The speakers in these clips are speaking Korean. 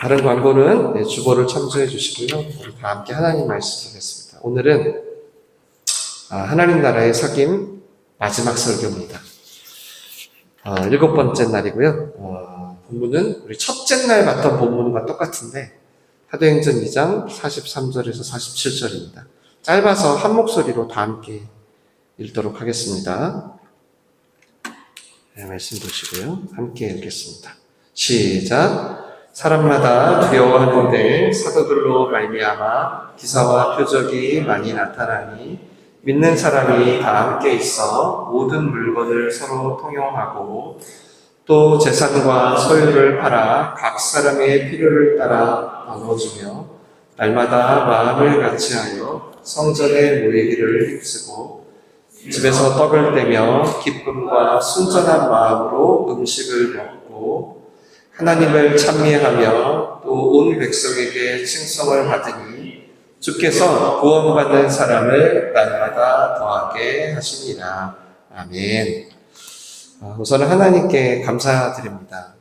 다른 광고는 주보를 참조해 주시고요. 우리 다 함께 하나님 말씀 보겠습니다. 오늘은 하나님 나라의 사귐 마지막 설교입니다. 7번째 날이고요. 본문은 우리 첫째 날 봤던 본문과 똑같은데 사도행전 2장 43절에서 47절입니다. 짧아서 한 목소리로 다 함께 읽도록 하겠습니다. 네, 말씀 보시고요. 함께 읽겠습니다. 시작. 사람마다 두려워하는데 사도들로 말미암아 기사와 표적이 많이 나타나니 믿는 사람이 다 함께 있어 모든 물건을 서로 통용하고 또 재산과 소유를 팔아 각 사람의 필요를 따라 나눠주며 날마다 마음을 같이하여 성전에 모이기를 힘쓰고 집에서 떡을 떼며 기쁨과 순전한 마음으로 음식을 먹고 하나님을 찬미하며 또 온 백성에게 칭송을 받으니 주께서 구원받는 사람을 날마다 더하게 하시니라. 아멘. 우선 하나님께 감사드립니다.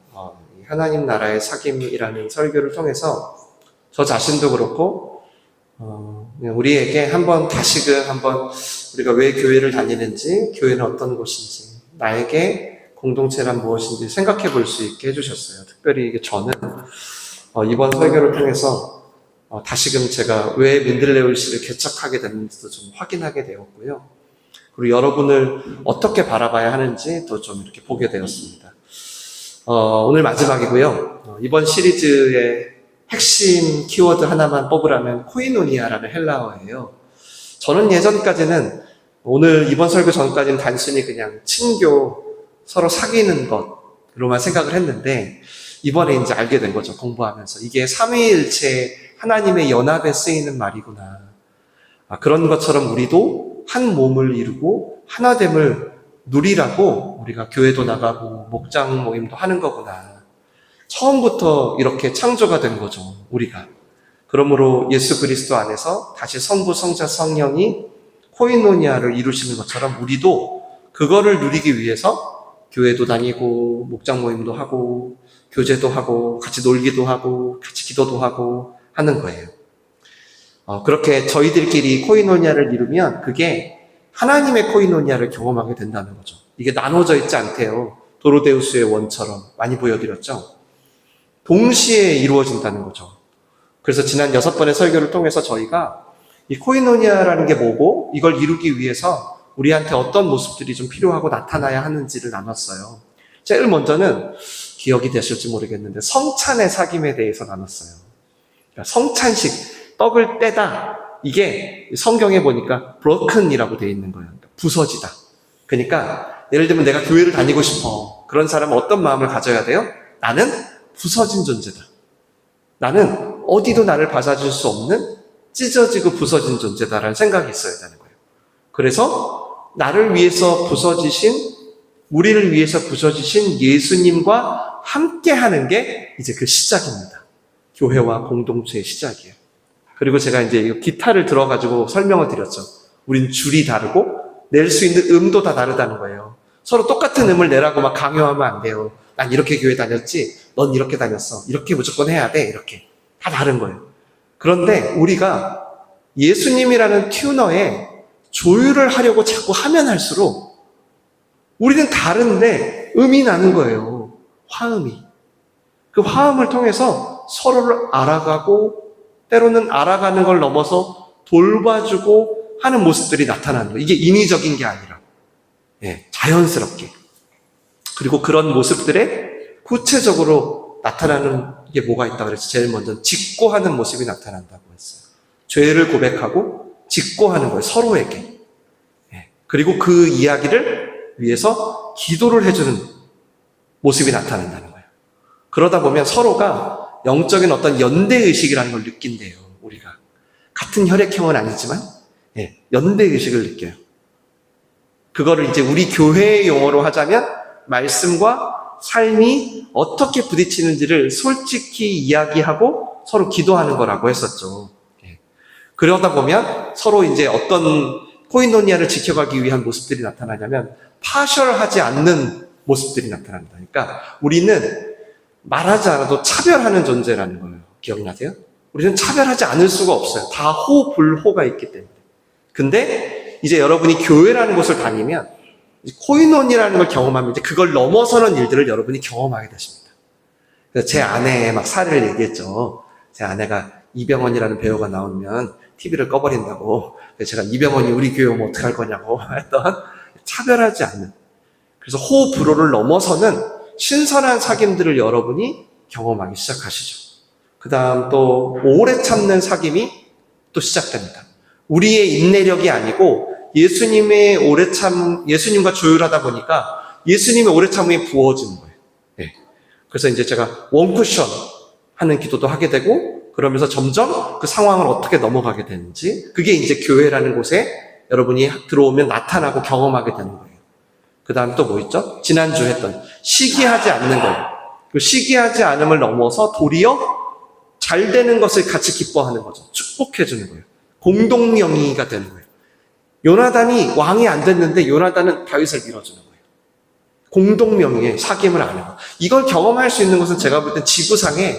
하나님 나라의 사귐이라는 설교를 통해서 저 자신도 그렇고 우리에게 다시금 한번 우리가 왜 교회를 다니는지, 교회는 어떤 곳인지, 나에게 공동체란 무엇인지 생각해 볼 수 있게 해주셨어요. 특별히 저는 이번 설교를 통해서 다시금 제가 왜 민들레올시를 개척하게 됐는지도 좀 확인하게 되었고요. 그리고 여러분을 어떻게 바라봐야 하는지도 좀 이렇게 보게 되었습니다. 오늘 마지막이고요. 이번 시리즈의 핵심 키워드 하나만 뽑으라면 코이노니아라는 헬라어예요. 저는 예전까지는 이번 설교 전까지는 단순히 그냥 친교, 서로 사귀는 것으로만 생각을 했는데 이번에 이제 알게 된 거죠. 공부하면서. 이게 삼위일체 하나님의 연합에 쓰이는 말이구나. 그런 것처럼 우리도 한 몸을 이루고 하나됨을 누리라고 우리가 교회도 나가고 목장 모임도 하는 거구나. 처음부터 이렇게 창조가 된 거죠. 우리가. 그러므로 예수 그리스도 안에서 다시 성부, 성자, 성령이 코이노니아를 이루시는 것처럼 우리도 그거를 누리기 위해서 교회도 다니고 목장 모임도 하고 교제도 하고 같이 놀기도 하고 같이 기도도 하고 하는 거예요. 그렇게 저희들끼리 코이노니아를 이루면 그게 하나님의 코이노니아를 경험하게 된다는 거죠. 이게 나눠져 있지 않대요. 도로데우스의 원처럼 많이 보여드렸죠. 동시에 이루어진다는 거죠. 그래서 지난 6번의 설교를 통해서 저희가 이 코이노니아라는 게 뭐고 이걸 이루기 위해서 우리한테 어떤 모습들이 좀 필요하고 나타나야 하는지를 나눴어요. 제일 먼저는 기억이 되실지 모르겠는데 성찬의 사귐에 대해서 나눴어요. 그러니까 성찬식, 떡을 떼다. 이게 성경에 보니까 broken이라고 되어 있는 거예요. 그러니까 부서지다. 그러니까 예를 들면 내가 교회를 다니고 싶어. 그런 사람은 어떤 마음을 가져야 돼요? 나는 부서진 존재다. 나는 어디도 나를 받아줄 수 없는 찢어지고 부서진 존재다라는 생각이 있어야 되는 거예요. 그래서 나를 위해서 우리를 위해서 부서지신 예수님과 함께 하는 게 이제 그 시작입니다. 교회와 공동체의 시작이에요. 그리고 제가 이제 기타를 들어가지고 설명을 드렸죠. 우린 줄이 다르고 낼 수 있는 음도 다 다르다는 거예요. 서로 똑같은 음을 내라고 막 강요하면 안 돼요. 난 이렇게 교회 다녔지, 넌 이렇게 다녔어. 이렇게 무조건 해야 돼. 이렇게. 다 다른 거예요. 그런데 우리가 예수님이라는 튜너에 조율을 하려고 자꾸 하면 할수록 우리는 다른데 음이 나는 거예요. 화음이. 그 화음을 통해서 서로를 알아가고 때로는 알아가는 걸 넘어서 돌봐주고 하는 모습들이 나타나는 거예요. 이게 인위적인 게 아니라 자연스럽게. 그리고 그런 모습들에 구체적으로 나타나는 게 뭐가 있다고 그랬죠. 제일 먼저 직고하는 모습이 나타난다고 했어요. 죄를 고백하고 직고하는 거예요. 서로에게. 그리고 그 이야기를 위해서 기도를 해주는 모습이 나타난다는 거예요. 그러다 보면 서로가 영적인 어떤 연대의식이라는 걸 느낀대요. 우리가. 같은 혈액형은 아니지만 연대의식을 느껴요. 그거를 이제 우리 교회의 용어로 하자면 말씀과 삶이 어떻게 부딪히는지를 솔직히 이야기하고 서로 기도하는 거라고 했었죠. 그러다 보면 서로 이제 어떤 코이노니아를 지켜가기 위한 모습들이 나타나냐면 파셜하지 않는 모습들이 나타난다. 그러니까 우리는 말하지 않아도 차별하는 존재라는 거예요. 기억나세요? 우리는 차별하지 않을 수가 없어요. 다 호불호가 있기 때문에. 근데 이제 여러분이 교회라는 곳을 다니면 코이노니라는 걸 경험하면 이제 그걸 넘어서는 일들을 여러분이 경험하게 되십니다. 그래서 제 아내의 막 사례를 얘기했죠. 제 아내가 이병헌이라는 배우가 나오면 TV를 꺼버린다고. 그래서 제가 이병헌이 우리 교회 오면 어떡할 거냐고 했던, 차별하지 않는. 그래서 호불호를 넘어서는 신선한 사귐들을 여러분이 경험하기 시작하시죠. 그 다음 또 오래 참는 사귐이 또 시작됩니다. 우리의 인내력이 아니고 예수님과 조율하다 보니까 예수님의 오래 참음이 부어지는 거예요. 네. 그래서 이제 제가 원쿠션 하는 기도도 하게 되고, 그러면서 점점 그 상황을 어떻게 넘어가게 되는지, 그게 이제 교회라는 곳에 여러분이 들어오면 나타나고 경험하게 되는 거예요. 그 다음 또 뭐 있죠? 지난주 했던 시기하지 않는 거예요. 그 시기하지 않음을 넘어서 도리어 잘 되는 것을 같이 기뻐하는 거죠. 축복해주는 거예요. 공동명의가 되는 거예요. 요나단이 왕이 안 됐는데 요나단은 다윗을 밀어주는 거예요. 공동명의의 사귐을 아는 거. 이걸 경험할 수 있는 것은 제가 볼 땐 지구상에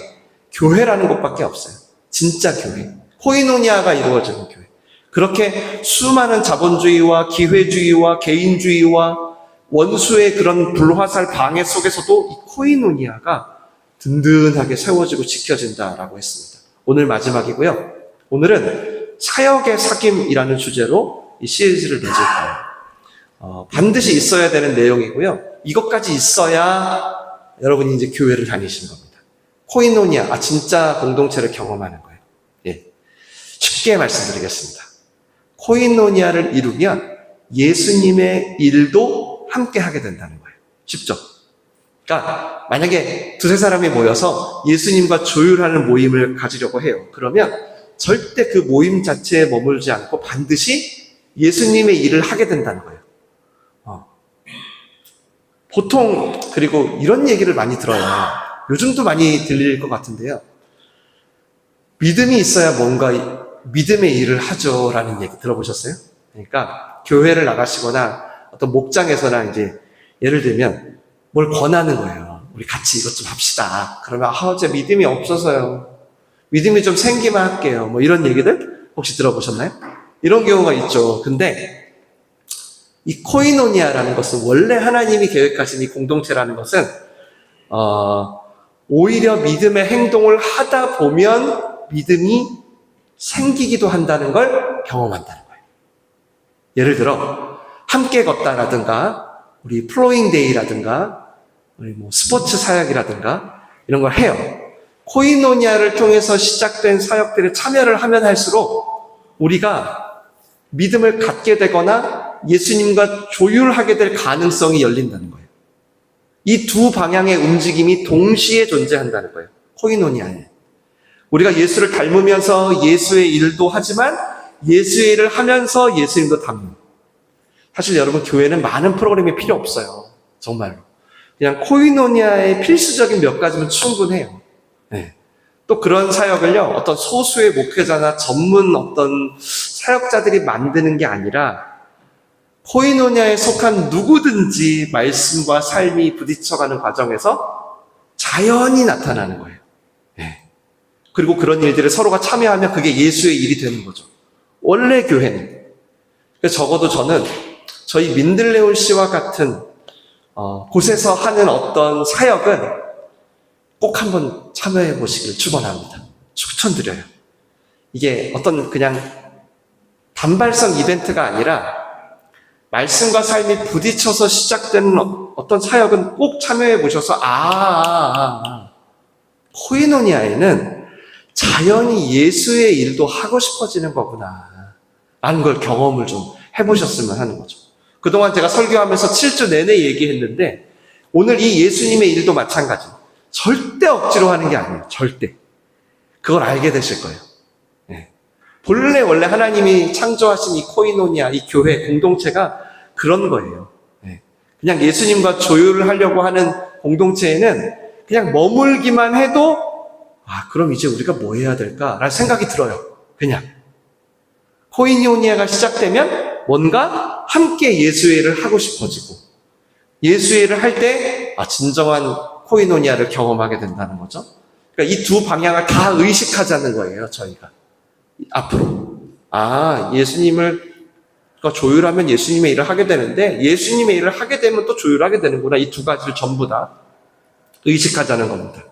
교회라는 곳밖에 없어요. 진짜 교회. 코이노니아가 이루어지는 교회. 그렇게 수많은 자본주의와 기회주의와 개인주의와 원수의 그런 불화살 방해 속에서도 이 코이노니아가 든든하게 세워지고 지켜진다라고 했습니다. 오늘 마지막이고요. 오늘은 사역의 사귐이라는 주제로 이 시리즈를 맺을 거예요. 반드시 있어야 되는 내용이고요. 이것까지 있어야 여러분이 이제 교회를 다니시는 겁니다. 코이노니아, 진짜 공동체를 경험하는 거예요. 예. 쉽게 말씀드리겠습니다. 코이노니아를 이루면 예수님의 일도 함께 하게 된다는 거예요. 쉽죠? 그러니까 만약에 두세 사람이 모여서 예수님과 조율하는 모임을 가지려고 해요. 그러면 절대 그 모임 자체에 머물지 않고 반드시 예수님의 일을 하게 된다는 거예요. 보통 그리고 이런 얘기를 많이 들어요. 요즘도 많이 들릴 것 같은데요. 믿음이 있어야 뭔가 믿음의 일을 하죠 라는 얘기 들어보셨어요? 그러니까 교회를 나가시거나 어떤 목장에서나 이제 예를 들면 뭘 권하는 거예요. 우리 같이 이것 좀 합시다. 그러면 제 믿음이 없어서요. 믿음이 좀 생기면 할게요. 뭐 이런 얘기들 혹시 들어보셨나요? 이런 경우가 있죠. 근데 이 코이노니아라는 것은 원래 하나님이 계획하신 이 공동체라는 것은 오히려 믿음의 행동을 하다 보면 믿음이 생기기도 한다는 걸 경험한다는 거예요. 예를 들어 함께 걷다라든가 우리 플로잉 데이라든가 우리 뭐 스포츠 사역이라든가 이런 걸 해요. 코이노니아를 통해서 시작된 사역들에 참여를 하면 할수록 우리가 믿음을 갖게 되거나 예수님과 조율하게 될 가능성이 열린다는 거예요. 이 두 방향의 움직임이 동시에 존재한다는 거예요. 코이노니아에. 우리가 예수를 닮으면서 예수의 일도 하지만 예수의 일을 하면서 예수님도 닮는. 사실 여러분 교회는 많은 프로그램이 필요 없어요. 정말로. 그냥 코이노니아의 필수적인 몇 가지면 충분해요. 네. 또 그런 사역을요, 어떤 소수의 목회자나 전문 어떤 사역자들이 만드는 게 아니라 코이노니아에 속한 누구든지 말씀과 삶이 부딪혀가는 과정에서 자연히 나타나는 거예요. 네. 그리고 그런 일들을 서로가 참여하면 그게 예수의 일이 되는 거죠. 원래 교회는. 그래서 적어도 저는 저희 민들레온 씨와 같은 곳에서 하는 어떤 사역은 꼭 한번 참여해 보시길 축원합니다. 추천드려요. 이게 어떤 그냥 단발성 이벤트가 아니라 말씀과 삶이 부딪혀서 시작되는 어떤 사역은 꼭 참여해 보셔서 코이노니아에는 자연히 예수의 일도 하고 싶어지는 거구나 라는 걸 경험을 좀 해보셨으면 하는 거죠. 그동안 제가 설교하면서 7주 내내 얘기했는데 오늘 이 예수님의 일도 마찬가지. 절대 억지로 하는 게 아니에요. 절대. 그걸 알게 되실 거예요. 네. 원래 하나님이 창조하신 이 코이노니아, 이 교회, 공동체가 그런 거예요. 네. 그냥 예수님과 조율을 하려고 하는 공동체에는 그냥 머물기만 해도 그럼 이제 우리가 뭐 해야 될까라는 생각이 들어요. 그냥. 코이노니아가 시작되면 뭔가 함께 예수의 일을 하고 싶어지고 예수의 일을 할 때 진정한 코이노니아를 경험하게 된다는 거죠. 그러니까 이 두 방향을 다 의식하자는 거예요, 저희가. 앞으로. 예수님을 조율하면 예수님의 일을 하게 되는데, 예수님의 일을 하게 되면 또 조율하게 되는구나. 이 두 가지를 전부 다 의식하자는 겁니다.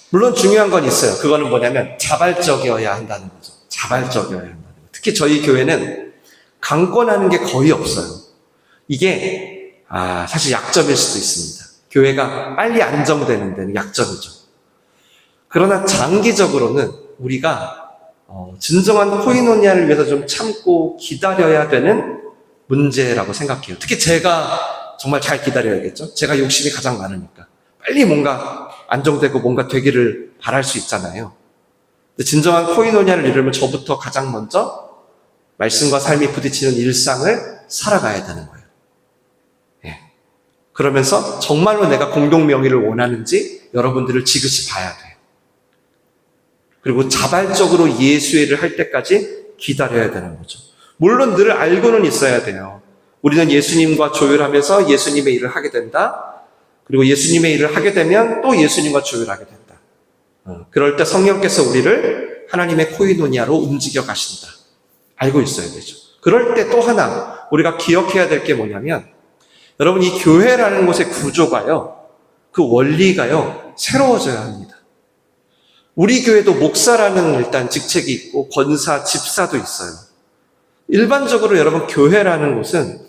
물론 중요한 건 있어요. 그거는 뭐냐면 자발적이어야 한다는 거죠. 자발적이어야 한다는 거. 특히 저희 교회는 강권하는 게 거의 없어요. 이게 사실 약점일 수도 있습니다. 교회가 빨리 안정되는 데는 약점이죠. 그러나 장기적으로는 우리가 진정한 코이노니아를 위해서 좀 참고 기다려야 되는 문제라고 생각해요. 특히 제가 정말 잘 기다려야겠죠. 제가 욕심이 가장 많으니까. 빨리 뭔가 안정되고 뭔가 되기를 바랄 수 있잖아요. 근데 진정한 코이노니아를 이루면 저부터 가장 먼저 말씀과 삶이 부딪히는 일상을 살아가야 되는 거예요. 그러면서 정말로 내가 공동 명의를 원하는지 여러분들을 지그시 봐야 돼요. 그리고 자발적으로 예수의 일을 할 때까지 기다려야 되는 거죠. 물론 늘 알고는 있어야 돼요. 우리는 예수님과 조율하면서 예수님의 일을 하게 된다. 그리고 예수님의 일을 하게 되면 또 예수님과 조율하게 된다. 그럴 때 성령께서 우리를 하나님의 코이노니아로 움직여 가신다. 알고 있어야 되죠. 그럴 때 또 하나 우리가 기억해야 될 게 뭐냐면, 여러분, 이 교회라는 곳의 구조가요, 그 원리가요, 새로워져야 합니다. 우리 교회도 목사라는 일단 직책이 있고 권사, 집사도 있어요. 일반적으로 여러분 교회라는 곳은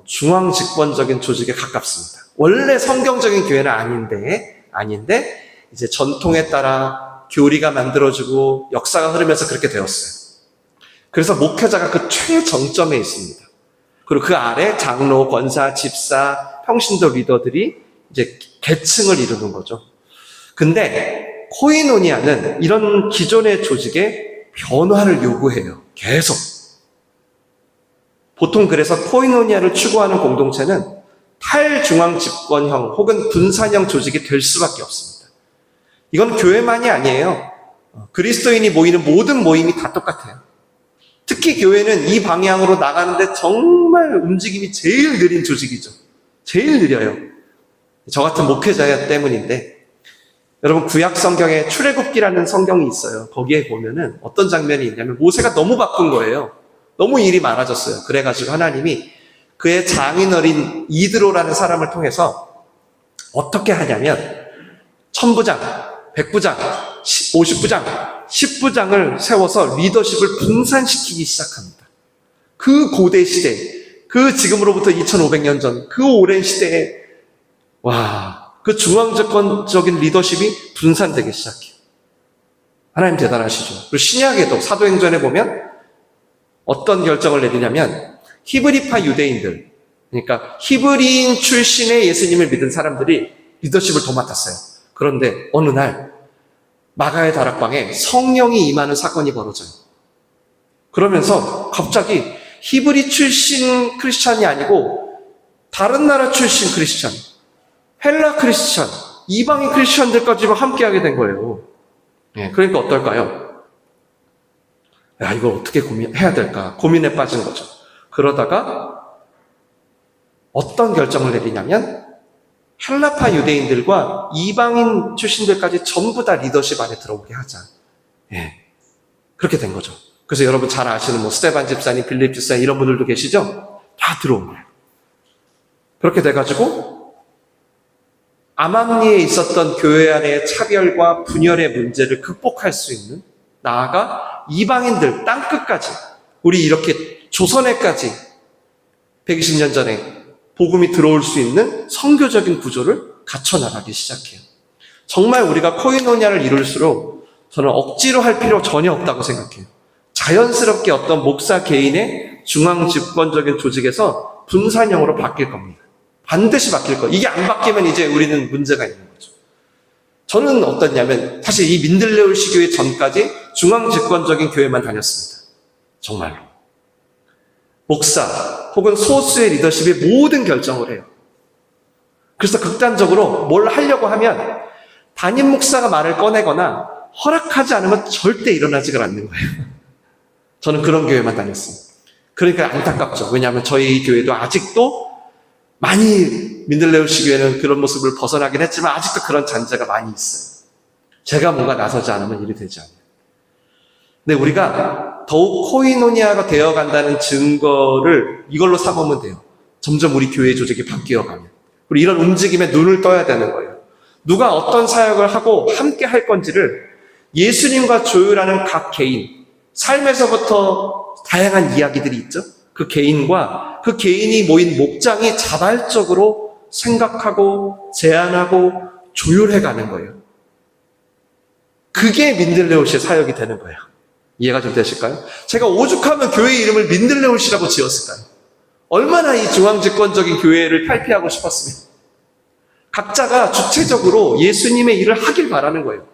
중앙 집권적인 조직에 가깝습니다. 원래 성경적인 교회는 아닌데 이제 전통에 따라 교리가 만들어지고 역사가 흐르면서 그렇게 되었어요. 그래서 목회자가 그 최정점에 있습니다. 그리고 그 아래 장로, 권사, 집사, 평신도 리더들이 이제 계층을 이루는 거죠. 근데 코이노니아는 이런 기존의 조직에 변화를 요구해요. 계속. 보통 그래서 코이노니아를 추구하는 공동체는 탈중앙 집권형 혹은 분산형 조직이 될 수밖에 없습니다. 이건 교회만이 아니에요. 그리스도인이 모이는 모든 모임이 다 똑같아요. 특히 교회는 이 방향으로 나가는데 정말 움직임이 제일 느린 조직이죠. 제일 느려요. 저 같은 목회자 때문인데, 여러분 구약 성경에 출애굽기라는 성경이 있어요. 거기에 보면은 어떤 장면이 있냐면 모세가 너무 바쁜 거예요. 너무 일이 많아졌어요. 그래가지고 하나님이 그의 장인어린 이드로라는 사람을 통해서 어떻게 하냐면 1000부장, 100부장, 50부장, 10부장을 세워서 리더십을 분산시키기 시작합니다. 그 고대 시대, 그 지금으로부터 2500년 전 그 오랜 시대에 그 중앙집권적인 리더십이 분산되기 시작해요. 하나님 대단하시죠. 그리고 신약에도 사도행전에 보면 어떤 결정을 내리냐면 히브리파 유대인들, 그러니까 히브리인 출신의 예수님을 믿은 사람들이 리더십을 도맡았어요. 그런데 어느 날 마가의 다락방에 성령이 임하는 사건이 벌어져요. 그러면서 갑자기 히브리 출신 크리스찬이 아니고 다른 나라 출신 크리스찬, 헬라 크리스찬, 이방인 크리스찬들까지 함께하게 된 거예요. 그러니까 어떨까요? 이걸 어떻게 해야 될까 고민에 빠진 거죠. 그러다가 어떤 결정을 내리냐면 헬라파 유대인들과 이방인 출신들까지 전부 다 리더십 안에 들어오게 하자. 그렇게 된 거죠. 그래서 여러분 잘 아시는 스테반 집사님, 빌립 집사님 이런 분들도 계시죠? 다 들어온 거예요. 그렇게 돼가지고 암암리에 있었던 교회 안의 차별과 분열의 문제를 극복할 수 있는, 나아가 이방인들 땅끝까지, 우리 이렇게 조선에까지 120년 전에 복음이 들어올 수 있는 선교적인 구조를 갖춰나가기 시작해요. 정말 우리가 코이노니아를 이룰수록 저는 억지로 할 필요 전혀 없다고 생각해요. 자연스럽게 어떤 목사 개인의 중앙 집권적인 조직에서 분산형으로 바뀔 겁니다. 반드시 바뀔 거예요. 이게 안 바뀌면 이제 우리는 문제가 있는 거죠. 저는 어떻냐면 사실 이 민들레올시 교회 전까지 중앙 집권적인 교회만 다녔습니다. 정말로. 목사 혹은 소수의 리더십이 모든 결정을 해요. 그래서 극단적으로 뭘 하려고 하면 담임 목사가 말을 꺼내거나 허락하지 않으면 절대 일어나지가 않는 거예요. 저는 그런 교회만 다녔습니다. 그러니까 안타깝죠. 왜냐하면 저희 교회도 아직도 많이 민들레오시 교회는 그런 모습을 벗어나긴 했지만 아직도 그런 잔재가 많이 있어요. 제가 뭔가 나서지 않으면 일이 되지 않아요. 근데 우리가 더욱 코이노니아가 되어간다는 증거를 이걸로 삼으면 돼요. 점점 우리 교회 조직이 바뀌어가면. 우리 이런 움직임에 눈을 떠야 되는 거예요. 누가 어떤 사역을 하고 함께 할 건지를 예수님과 조율하는 각 개인, 삶에서부터 다양한 이야기들이 있죠. 그 개인과 그 개인이 모인 목장이 자발적으로 생각하고 제안하고 조율해가는 거예요. 그게 민들레오시의 사역이 되는 거예요. 이해가 좀 되실까요? 제가 오죽하면 교회 이름을 민들레오시라고 지었을까요? 얼마나 이 중앙집권적인 교회를 탈피하고 싶었으면. 각자가 주체적으로 예수님의 일을 하길 바라는 거예요.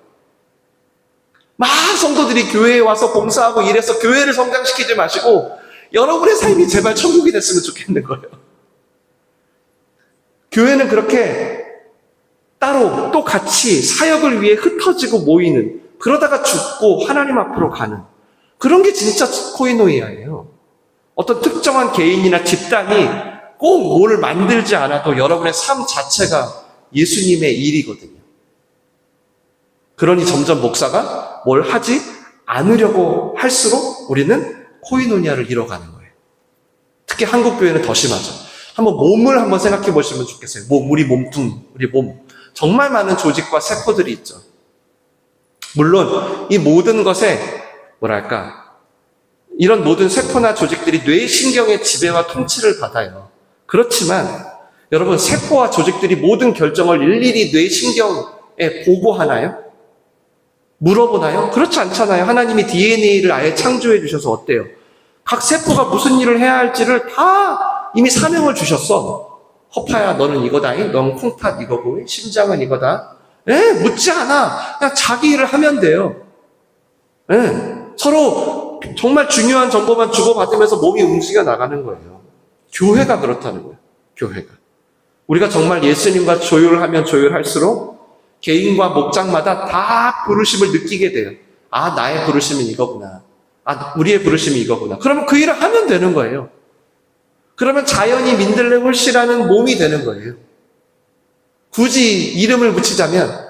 막 성도들이 교회에 와서 봉사하고 일해서 교회를 성장시키지 마시고 여러분의 삶이 제발 천국이 됐으면 좋겠는 거예요. 교회는 그렇게 따로 또 같이 사역을 위해 흩어지고 모이는, 그러다가 죽고 하나님 앞으로 가는 그런 게 진짜 코이노니아예요. 어떤 특정한 개인이나 집단이 꼭 뭘 만들지 않아도 여러분의 삶 자체가 예수님의 일이거든요. 그러니 점점 목사가 뭘 하지 않으려고 할수록 우리는 코이노니아를 잃어가는 거예요. 특히 한국 교회는 더 심하죠. 한번 몸을 한번 생각해 보시면 좋겠어요. 우리 몸뚱, 우리 몸. 정말 많은 조직과 세포들이 있죠. 물론 이 모든 것에 이런 모든 세포나 조직들이 뇌신경의 지배와 통치를 받아요. 그렇지만 여러분, 세포와 조직들이 모든 결정을 일일이 뇌신경에 보고하나요? 물어보나요? 그렇지 않잖아요. 하나님이 DNA를 아예 창조해 주셔서 어때요? 각 세포가 무슨 일을 해야 할지를 다 이미 사명을 주셨어. 허파야, 너는 이거다잉. 넌 콩팥 이거고, 심장은 이거다. 묻지 않아. 그냥 자기 일을 하면 돼요. 서로 정말 중요한 정보만 주고받으면서 몸이 움직여 나가는 거예요. 교회가 그렇다는 거예요. 교회가. 우리가 정말 예수님과 조율하면 조율할수록 개인과 목장마다 다 부르심을 느끼게 돼요. 아, 나의 부르심은 이거구나. 아, 우리의 부르심이 이거구나. 그러면 그 일을 하면 되는 거예요. 그러면 자연히 민들레홀씨라는 몸이 되는 거예요. 굳이 이름을 붙이자면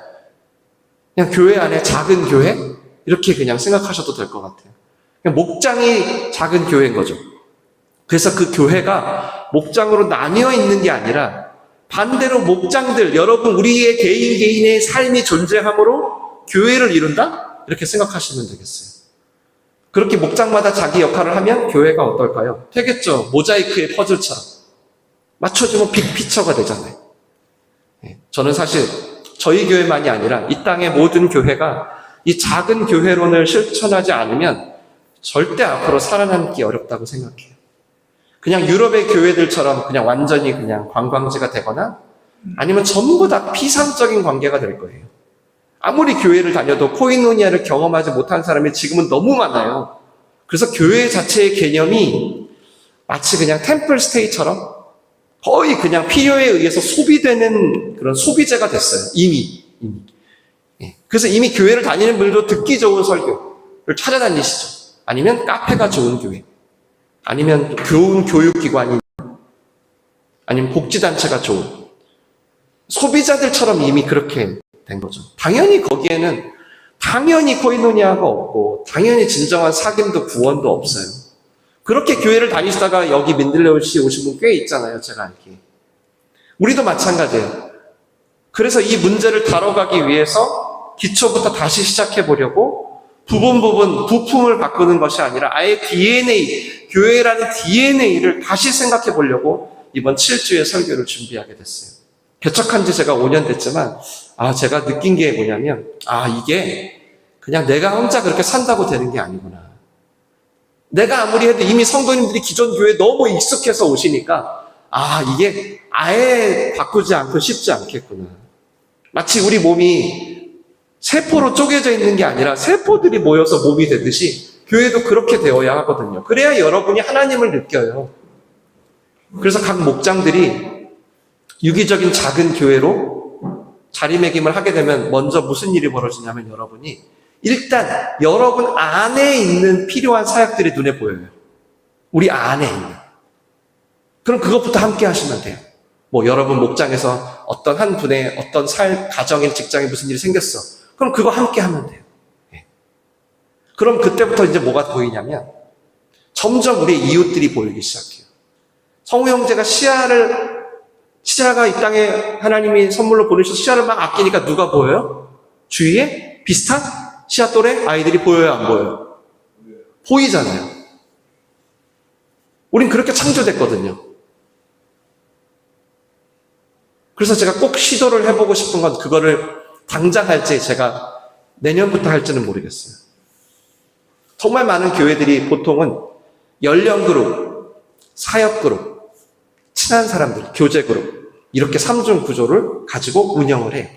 그냥 교회 안에 작은 교회? 이렇게 그냥 생각하셔도 될 것 같아요. 그냥 목장이 작은 교회인 거죠. 그래서 그 교회가 목장으로 나뉘어 있는 게 아니라 반대로 목장들, 여러분 우리의 개인의 삶이 존재함으로 교회를 이룬다? 이렇게 생각하시면 되겠어요. 그렇게 목장마다 자기 역할을 하면 교회가 어떨까요? 되겠죠. 모자이크의 퍼즐처럼. 맞춰주면 빅피처가 되잖아요. 저는 사실 저희 교회만이 아니라 이 땅의 모든 교회가 이 작은 교회론을 실천하지 않으면 절대 앞으로 살아남기 어렵다고 생각해요. 그냥 유럽의 교회들처럼 그냥 완전히 그냥 관광지가 되거나 아니면 전부 다 피상적인 관계가 될 거예요. 아무리 교회를 다녀도 코이노니아를 경험하지 못한 사람이 지금은 너무 많아요. 그래서 교회 자체의 개념이 마치 그냥 템플 스테이처럼 거의 그냥 필요에 의해서 소비되는 그런 소비재가 됐어요. 이미. 그래서 이미 교회를 다니는 분들도 듣기 좋은 설교를 찾아다니시죠. 아니면 카페가 좋은 교회, 아니면 좋은 교육기관이, 아니면 복지단체가 좋은 소비자들처럼 이미 그렇게 된 거죠. 당연히 거기에는 당연히 코이노니아가 없고 당연히 진정한 사귐도 구원도 없어요. 그렇게 교회를 다니시다가 여기 민들레홀씨에 오신 분 꽤 있잖아요. 제가 알기에. 우리도 마찬가지예요. 그래서 이 문제를 다뤄가기 위해서 기초부터 다시 시작해보려고 부품을 바꾸는 것이 아니라 아예 DNA, 교회라는 DNA를 다시 생각해보려고 이번 7주의 설교를 준비하게 됐어요. 개척한 지 제가 5년 됐지만 제가 느낀 게 뭐냐면 이게 그냥 내가 혼자 그렇게 산다고 되는 게 아니구나. 내가 아무리 해도 이미 성도님들이 기존 교회에 너무 익숙해서 오시니까 이게 아예 바꾸지 않고 쉽지 않겠구나. 마치 우리 몸이 세포로 쪼개져 있는 게 아니라 세포들이 모여서 몸이 되듯이 교회도 그렇게 되어야 하거든요. 그래야 여러분이 하나님을 느껴요. 그래서 각 목장들이 유기적인 작은 교회로 자리매김을 하게 되면 먼저 무슨 일이 벌어지냐면 여러분이 일단 여러분 안에 있는 필요한 사역들이 눈에 보여요. 우리 안에 있는. 그럼 그것부터 함께 하시면 돼요. 뭐 여러분 목장에서 어떤 한 분의 어떤 가정인 직장에 무슨 일이 생겼어. 그럼 그거 함께 하면 돼요. 예. 그럼 그때부터 이제 뭐가 보이냐면 점점 우리의 이웃들이 보이기 시작해요. 성우 형제가 시야가 이 땅에 하나님이 선물로 보내셔서 시야를 막 아끼니까 누가 보여요? 주위에 비슷한 시야 또래 아이들이 보여요, 안 보여요? 보이잖아요. 우린 그렇게 창조됐거든요. 그래서 제가 꼭 시도를 해보고 싶은 건 그거를 당장 할지 제가 내년부터 할지는 모르겠어요. 정말 많은 교회들이 보통은 연령 그룹, 사역 그룹, 친한 사람들, 교제 그룹 이렇게 3중 구조를 가지고 운영을 해요.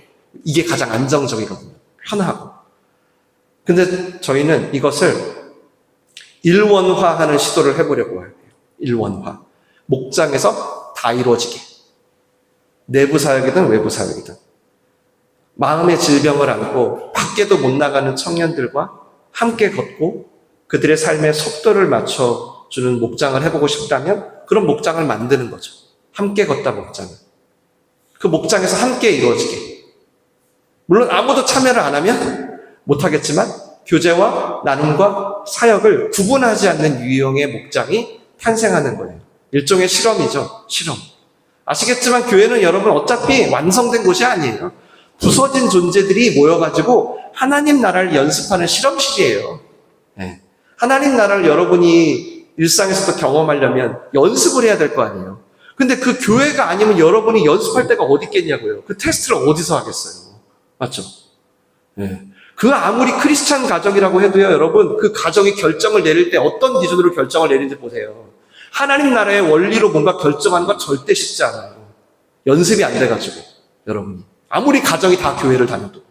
이게 가장 안정적이거든요. 편하고. 근데 저희는 이것을 일원화하는 시도를 해보려고 해요. 일원화. 목장에서 다 이루어지게. 내부 사역이든 외부 사역이든. 마음의 질병을 안고 밖에도 못 나가는 청년들과 함께 걷고 그들의 삶의 속도를 맞춰주는 목장을 해보고 싶다면 그런 목장을 만드는 거죠. 함께 걷다 목장을. 그 목장에서 함께 이루어지게. 물론 아무도 참여를 안 하면 못하겠지만 교제와 나눔과 사역을 구분하지 않는 유형의 목장이 탄생하는 거예요. 일종의 실험이죠. 실험. 아시겠지만 교회는 여러분 어차피 완성된 곳이 아니에요. 부서진 존재들이 모여가지고 하나님 나라를 연습하는 실험실이에요. 네. 하나님 나라를 여러분이 일상에서도 경험하려면 연습을 해야 될 거 아니에요. 근데 그 교회가 아니면 여러분이 연습할 데가 어디 있겠냐고요. 그 테스트를 어디서 하겠어요. 맞죠? 네. 그 아무리 크리스찬 가정이라고 해도요, 여러분, 그 가정이 결정을 내릴 때 어떤 기준으로 결정을 내리는지 보세요. 하나님 나라의 원리로 뭔가 결정하는 건 절대 쉽지 않아요. 연습이 안 돼가지고, 여러분이. 아무리 가정이 다 교회를 다녀도.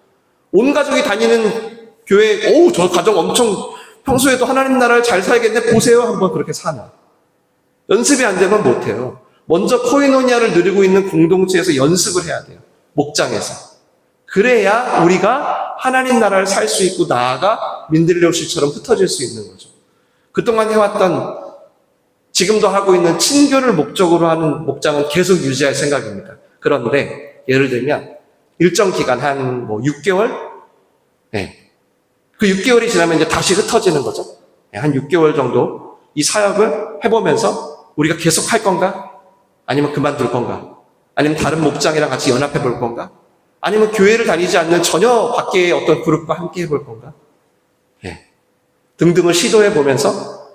온 가족이 다니는 교회, 저 가정 엄청 평소에도 하나님 나라를 잘 살겠네, 보세요. 한번 그렇게 사나. 연습이 안 되면 못해요. 먼저 코이노니아를 누리고 있는 공동체에서 연습을 해야 돼요. 목장에서. 그래야 우리가 하나님 나라를 살 수 있고 나아가 민들레오씨처럼 흩어질 수 있는 거죠. 그동안 해왔던 지금도 하고 있는 친교를 목적으로 하는 목장은 계속 유지할 생각입니다. 그런데 예를 들면 일정 기간 한 6개월? 네. 그 6개월이 지나면 이제 다시 흩어지는 거죠. 네, 한 6개월 정도 이 사역을 해보면서 우리가 계속 할 건가? 아니면 그만둘 건가? 아니면 다른 목장이랑 같이 연합해 볼 건가? 아니면 교회를 다니지 않는 전혀 밖의 어떤 그룹과 함께 해볼 건가? 예. 등등을 시도해 보면서,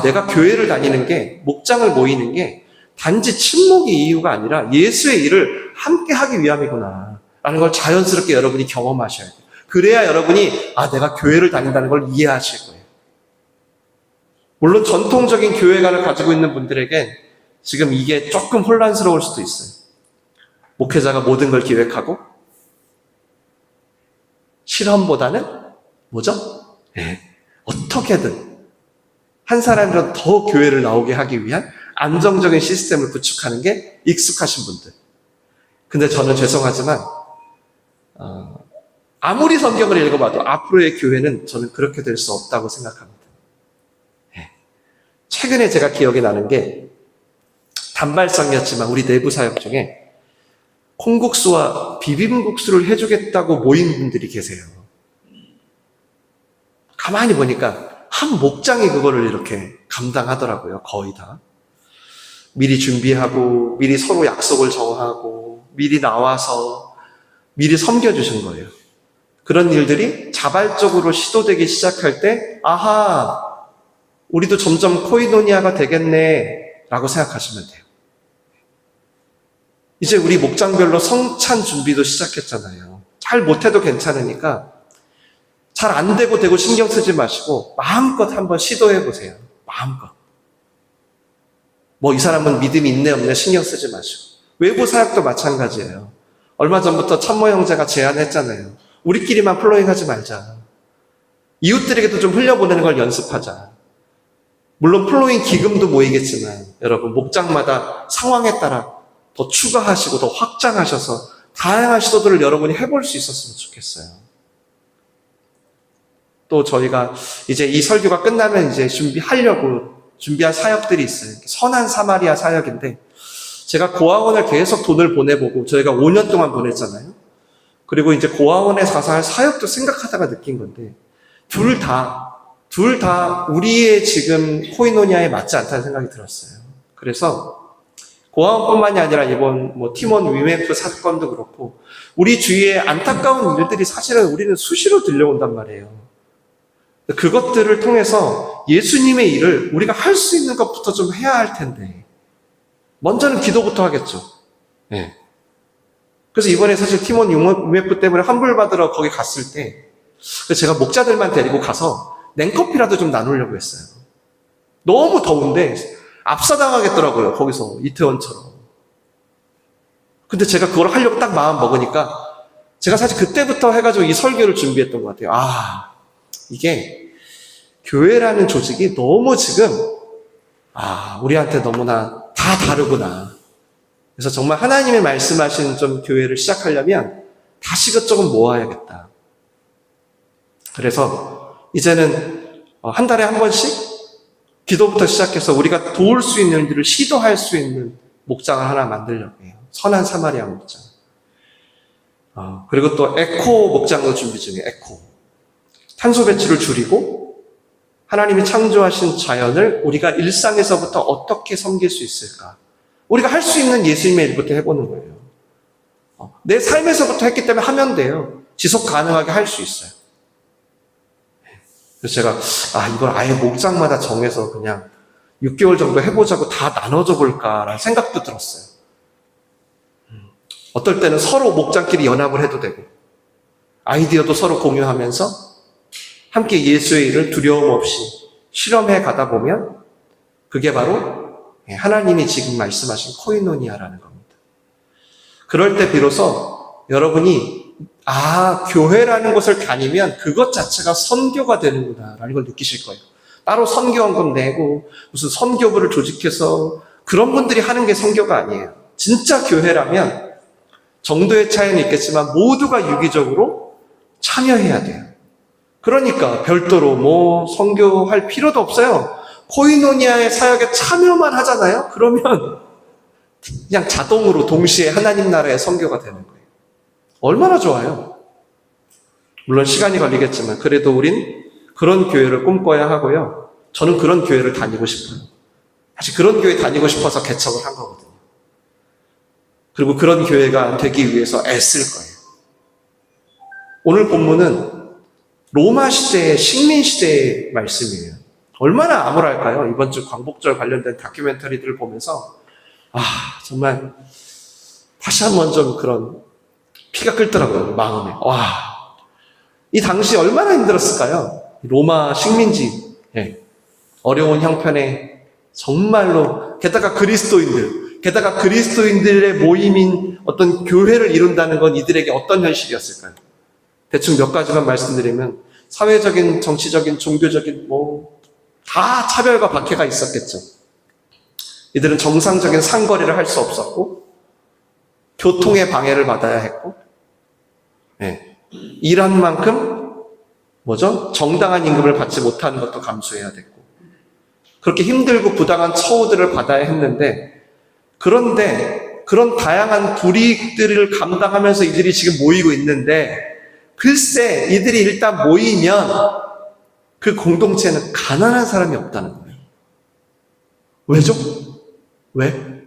내가 교회를 다니는 게, 목장을 모이는 게, 단지 친목이 이유가 아니라 예수의 일을 함께 하기 위함이구나. 라는 걸 자연스럽게 여러분이 경험하셔야 돼요. 그래야 여러분이, 내가 교회를 다닌다는 걸 이해하실 거예요. 물론 전통적인 교회관을 가지고 있는 분들에겐 지금 이게 조금 혼란스러울 수도 있어요. 목회자가 모든 걸 기획하고, 실험보다는 뭐죠? 네. 어떻게든 한 사람이라도 더 교회를 나오게 하기 위한 안정적인 시스템을 구축하는 게 익숙하신 분들. 근데 저는 죄송하지만 아무리 성경을 읽어봐도 앞으로의 교회는 저는 그렇게 될 수 없다고 생각합니다. 네. 최근에 제가 기억이 나는 게 단발성이었지만 우리 내부 사역 중에 콩국수와 비빔국수를 해주겠다고 모인 분들이 계세요. 가만히 보니까 한 목장이 그거를 이렇게 감당하더라고요. 거의 다. 미리 준비하고 미리 서로 약속을 정하고 미리 나와서 미리 섬겨주신 거예요. 그런 일들이 자발적으로 시도되기 시작할 때 우리도 점점 코이노니아가 되겠네 라고 생각하시면 돼요. 이제 우리 목장별로 성찬 준비도 시작했잖아요. 잘 못해도 괜찮으니까 잘 안 되고 되고 신경 쓰지 마시고 마음껏 한번 시도해 보세요. 마음껏. 이 사람은 믿음이 있네 없네 신경 쓰지 마시고. 외부 사역도 마찬가지예요. 얼마 전부터 참모 형제가 제안했잖아요. 우리끼리만 플로잉 하지 말자. 이웃들에게도 좀 흘려보내는 걸 연습하자. 물론 플로잉 기금도 모이겠지만 여러분 목장마다 상황에 따라 더 추가하시고 더 확장하셔서 다양한 시도들을 여러분이 해볼 수 있었으면 좋겠어요. 또 저희가 이제 이 설교가 끝나면 이제 준비할 사역들이 있어요. 선한 사마리아 사역인데 제가 고아원을 계속 돈을 보내보고 저희가 5년 동안 보냈잖아요. 그리고 이제 고아원에 가서 할 사역도 생각하다가 느낀 건데 둘 다 우리의 지금 코이노니아에 맞지 않다는 생각이 들었어요. 그래서 고아원뿐만이 아니라 이번 팀원 위메프 사건도 그렇고 우리 주위에 안타까운 일들이 사실은 우리는 수시로 들려온단 말이에요. 그것들을 통해서 예수님의 일을 우리가 할 수 있는 것부터 좀 해야 할 텐데 먼저는 기도부터 하겠죠. 네. 그래서 이번에 사실 팀원 UMF 때문에 환불받으러 거기 갔을 때 제가 목자들만 데리고 가서 냉커피라도 좀 나누려고 했어요. 너무 더운데 압사당하겠더라고요. 거기서 이태원처럼. 근데 제가 그걸 하려고 딱 마음 먹으니까 제가 사실 그때부터 해가지고 이 설교를 준비했던 것 같아요. 이게 교회라는 조직이 너무 지금 우리한테 너무나 다 다르구나. 그래서 정말 하나님의 말씀하신 좀 교회를 시작하려면 다시 그쪽은 모아야겠다. 그래서 이제는 한 달에 한 번씩 기도부터 시작해서 우리가 도울 수 있는 일을 시도할 수 있는 목장을 하나 만들려고 해요. 선한 사마리아 목장. 그리고 또 에코 목장도 준비 중이에요. 에코. 탄소 배출을 줄이고 하나님이 창조하신 자연을 우리가 일상에서부터 어떻게 섬길 수 있을까? 우리가 할 수 있는 예수님의 일부터 해보는 거예요. 내 삶에서부터 했기 때문에 하면 돼요. 지속 가능하게 할 수 있어요. 그래서 제가 이걸 아예 목장마다 정해서 그냥 6개월 정도 해보자고 다 나눠줘 볼까라는 생각도 들었어요. 어떨 때는 서로 목장끼리 연합을 해도 되고 아이디어도 서로 공유하면서 함께 예수의 일을 두려움 없이 실험해 가다 보면 그게 바로 하나님이 지금 말씀하신 코이노니아라는 겁니다. 그럴 때 비로소 여러분이 교회라는 곳을 다니면 그것 자체가 선교가 되는구나 라는 걸 느끼실 거예요. 따로 선교원금 내고 무슨 선교부를 조직해서 그런 분들이 하는 게 선교가 아니에요. 진짜 교회라면 정도의 차이는 있겠지만 모두가 유기적으로 참여해야 돼요. 그러니까 별도로 선교할 필요도 없어요. 코이노니아의 사역에 참여만 하잖아요. 그러면 그냥 자동으로 동시에 하나님 나라의 선교가 되는 거예요. 얼마나 좋아요. 물론 시간이 걸리겠지만 그래도 우린 그런 교회를 꿈꿔야 하고요. 저는 그런 교회를 다니고 싶어요. 사실 그런 교회 다니고 싶어서 개척을 한 거거든요. 그리고 그런 교회가 되기 위해서 애쓸 거예요. 오늘 본문은 로마 시대의 식민 시대의 말씀이에요. 얼마나 암울할까요? 이번 주 광복절 관련된 다큐멘터리들을 보면서 정말 다시 한번 좀 그런 피가 끓더라고요. 마음에. 이 당시 얼마나 힘들었을까요? 로마 식민지 어려운 형편에 정말로 게다가 그리스도인들의 모임인 어떤 교회를 이룬다는 건 이들에게 어떤 현실이었을까요? 대충 몇 가지만 말씀드리면 사회적인, 정치적인, 종교적인 다 차별과 박해가 있었겠죠. 이들은 정상적인 상거래를 할 수 없었고 교통의 방해를 받아야 했고 일한 만큼 정당한 임금을 받지 못하는 것도 감수해야 됐고 그렇게 힘들고 부당한 처우들을 받아야 했는데 그런데 그런 다양한 불이익들을 감당하면서 이들이 지금 모이고 있는데 글쎄 이들이 일단 모이면 그 공동체는 가난한 사람이 없다는 거예요. 왜죠? 왜?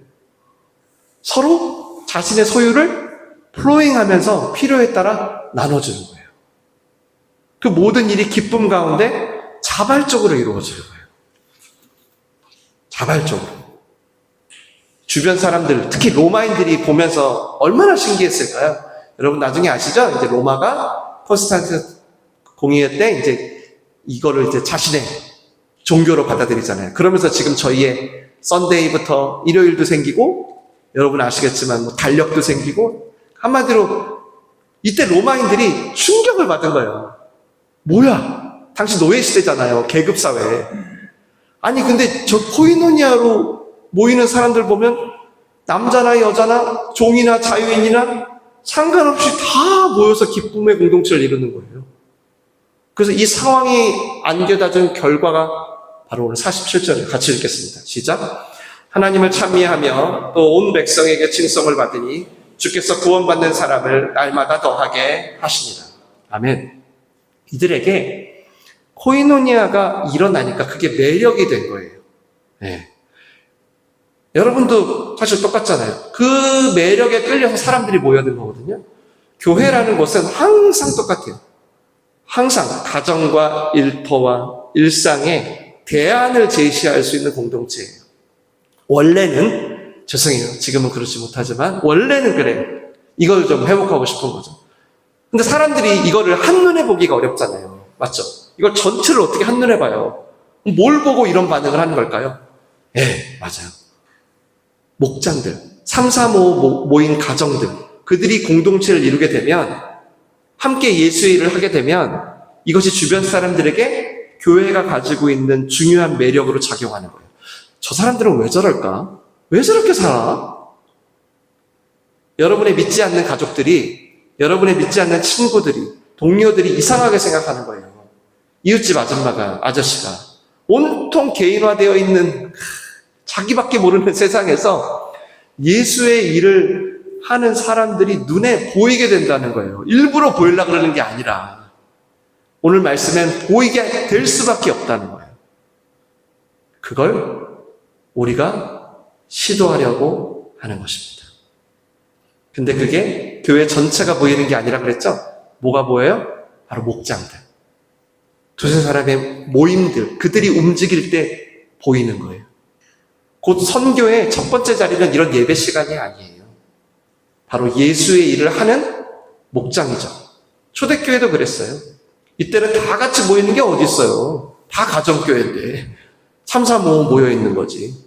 서로 자신의 소유를 플로잉하면서 필요에 따라 나눠주는 거예요. 그 모든 일이 기쁨 가운데 자발적으로 이루어지는 거예요. 자발적으로. 주변 사람들, 특히 로마인들이 보면서 얼마나 신기했을까요? 여러분 나중에 아시죠? 이제 로마가 콘스탄티누스 공의회 때 이제 이거를 이제 자신의 종교로 받아들이잖아요. 그러면서 지금 저희의 썬데이부터 일요일도 생기고 여러분 아시겠지만 달력도 생기고 한마디로 이때 로마인들이 충격을 받은 거예요. 뭐야? 당시 노예시대잖아요. 계급사회. 아니 근데 저 코이노니아로 모이는 사람들 보면 남자나 여자나 종이나 자유인이나 상관없이 다 모여서 기쁨의 공동체를 이루는 거예요. 그래서 이 상황이 안겨다 준 결과가 바로 오늘 47절을 같이 읽겠습니다. 시작. 하나님을 찬미하며 또 온 백성에게 칭송을 받으니 주께서 구원받는 사람을 날마다 더하게 하시니라. 아멘. 이들에게 코이노니아가 일어나니까 그게 매력이 된 거예요. 네. 여러분도 사실 똑같잖아요. 그 매력에 끌려서 사람들이 모여든 거거든요. 교회라는 것은 항상 똑같아요. 항상 가정과 일터와 일상에 대안을 제시할 수 있는 공동체예요. 원래는, 죄송해요. 지금은 그렇지 못하지만 원래는 그래요. 이걸 좀 회복하고 싶은 거죠. 근데 사람들이 이거를 한눈에 보기가 어렵잖아요. 맞죠? 이걸 전체를 어떻게 한눈에 봐요? 뭘 보고 이런 반응을 하는 걸까요? 예, 맞아요. 목장들, 3, 4, 5 모인 가정들, 그들이 공동체를 이루게 되면, 함께 예수의 일을 하게 되면 이것이 주변 사람들에게 교회가 가지고 있는 중요한 매력으로 작용하는 거예요. 저 사람들은 왜 저럴까? 왜 저렇게 살아? 여러분의 믿지 않는 가족들이, 여러분의 믿지 않는 친구들이, 동료들이 이상하게 생각하는 거예요. 이웃집 아저씨가 온통 개인화되어 있는 자기밖에 모르는 세상에서 예수의 일을 하는 사람들이 눈에 보이게 된다는 거예요. 일부러 보이려고 그러는 게 아니라 오늘 말씀엔 보이게 될 수밖에 없다는 거예요. 그걸 우리가 시도하려고 하는 것입니다. 근데 그게 교회 전체가 보이는 게 아니라 그랬죠? 뭐가 보여요? 바로 목장들. 두세 사람의 모임들, 그들이 움직일 때 보이는 거예요. 곧 선교의 첫 번째 자리는 이런 예배 시간이 아니에요. 바로 예수의 일을 하는 목장이죠. 초대교회도 그랬어요. 이때는 다 같이 모이는 게 어디 있어요? 다 가정교회인데 3, 4, 5 모여 있는 거지.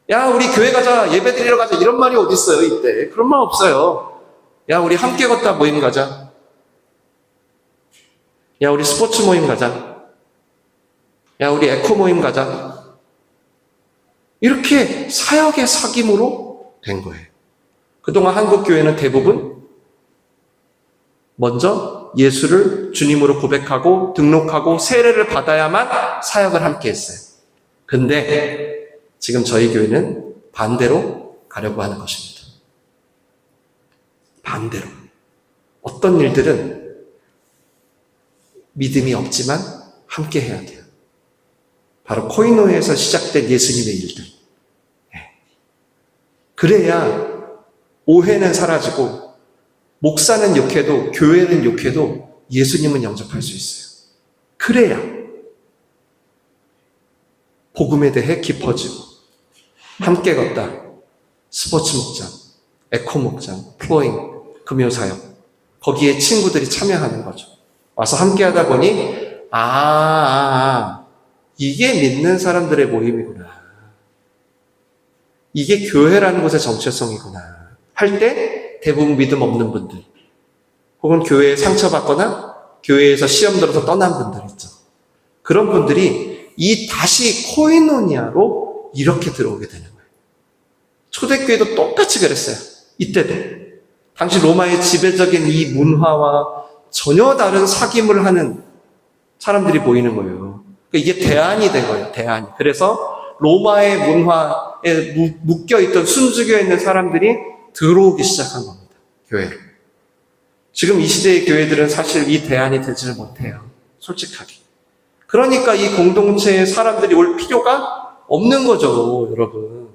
야, 우리 교회 가자, 예배 드리러 가자, 이런 말이 어디 있어요? 이때 그런 말 없어요. 야, 우리 함께 걷다 모임 가자. 야, 우리 스포츠 모임 가자. 야, 우리 에코 모임 가자. 이렇게 사역의 사귐으로 된 거예요. 그동안 한국 교회는 대부분 먼저 예수를 주님으로 고백하고 등록하고 세례를 받아야만 사역을 함께 했어요. 근데 지금 저희 교회는 반대로 가려고 하는 것입니다. 반대로. 어떤 일들은 믿음이 없지만 함께 해야 돼요. 바로 코이노에서 시작된 예수님의 일들. 그래야 오해는 사라지고 목사는 욕해도 교회는 욕해도 예수님은 영접할 수 있어요. 그래야 복음에 대해 깊어지고 함께 걷다, 스포츠 목장, 에코 목장, 플로잉, 금요사역 거기에 친구들이 참여하는 거죠. 와서 함께 하다 보니 이게 믿는 사람들의 모임이구나. 이게 교회라는 곳의 정체성이구나. 할 때 대부분 믿음 없는 분들 혹은 교회에 상처받거나 교회에서 시험 들어서 떠난 분들 있죠. 그런 분들이 이 다시 코이노니아로 이렇게 들어오게 되는 거예요. 초대교회도 똑같이 그랬어요. 이때도. 당시 로마의 지배적인 이 문화와 전혀 다른 사귐을 하는 사람들이 보이는 거예요. 이게 대안이 된 거예요. 대안이. 그래서 로마의 문화에 묶여있던 순주교에 있는 사람들이 들어오기 시작한 겁니다. 교회로. 지금 이 시대의 교회들은 사실 이 대안이 되지를 못해요. 솔직하게. 그러니까 이 공동체에 사람들이 올 필요가 없는 거죠, 여러분.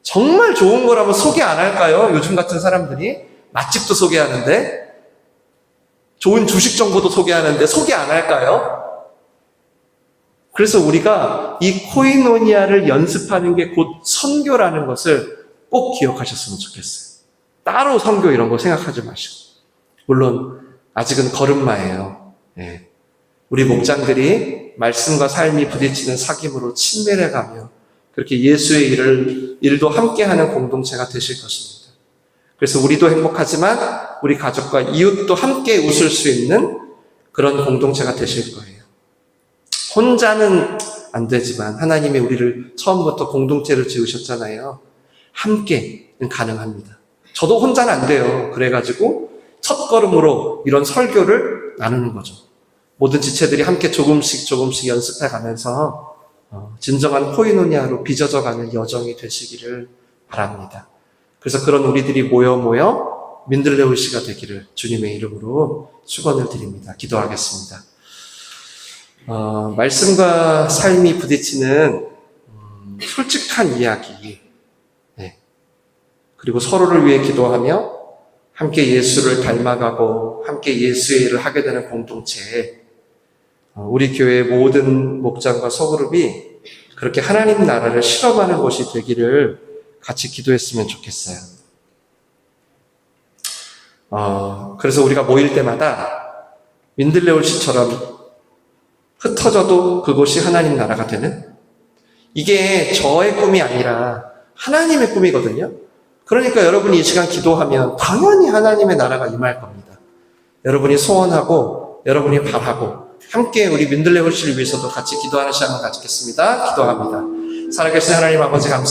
정말 좋은 거라면 소개 안 할까요? 요즘 같은 사람들이 맛집도 소개하는데 좋은 주식 정보도 소개하는데 소개 안 할까요? 그래서 우리가 이 코이노니아를 연습하는 게 곧 선교라는 것을 꼭 기억하셨으면 좋겠어요. 따로 선교 이런 거 생각하지 마시고. 물론 아직은 걸음마예요. 예. 우리 목장들이 말씀과 삶이 부딪히는 사귐으로 친밀해가며 그렇게 예수의 일도 함께하는 공동체가 되실 것입니다. 그래서 우리도 행복하지만 우리 가족과 이웃도 함께 웃을 수 있는 그런 공동체가 되실 거예요. 혼자는 안 되지만 하나님이 우리를 처음부터 공동체를 지으셨잖아요. 함께는 가능합니다. 저도 혼자는 안 돼요. 그래가지고 첫 걸음으로 이런 설교를 나누는 거죠. 모든 지체들이 함께 조금씩 연습해 가면서 진정한 코이노니아로 빚어져가는 여정이 되시기를 바랍니다. 그래서 그런 우리들이 모여 민들레오시가 되기를 주님의 이름으로 축원을 드립니다. 기도하겠습니다. 말씀과 삶이 부딪히는 솔직한 이야기, 네. 그리고 서로를 위해 기도하며 함께 예수를 닮아가고 함께 예수의 일을 하게 되는 공동체, 우리 교회의 모든 목장과 소그룹이 그렇게 하나님 나라를 실험하는 곳이 되기를 같이 기도했으면 좋겠어요. 그래서 우리가 모일 때마다 민들레올씨처럼 흩어져도 그곳이 하나님 나라가 되는, 이게 저의 꿈이 아니라 하나님의 꿈이거든요. 그러니까 여러분이 이 시간 기도하면 당연히 하나님의 나라가 임할 겁니다. 여러분이 소원하고 여러분이 바라고 함께 우리 민들레올씨를 위해서도 같이 기도하는 시간을 가지겠습니다. 기도합니다. 살아계신 하나님 아버지 감사합니다.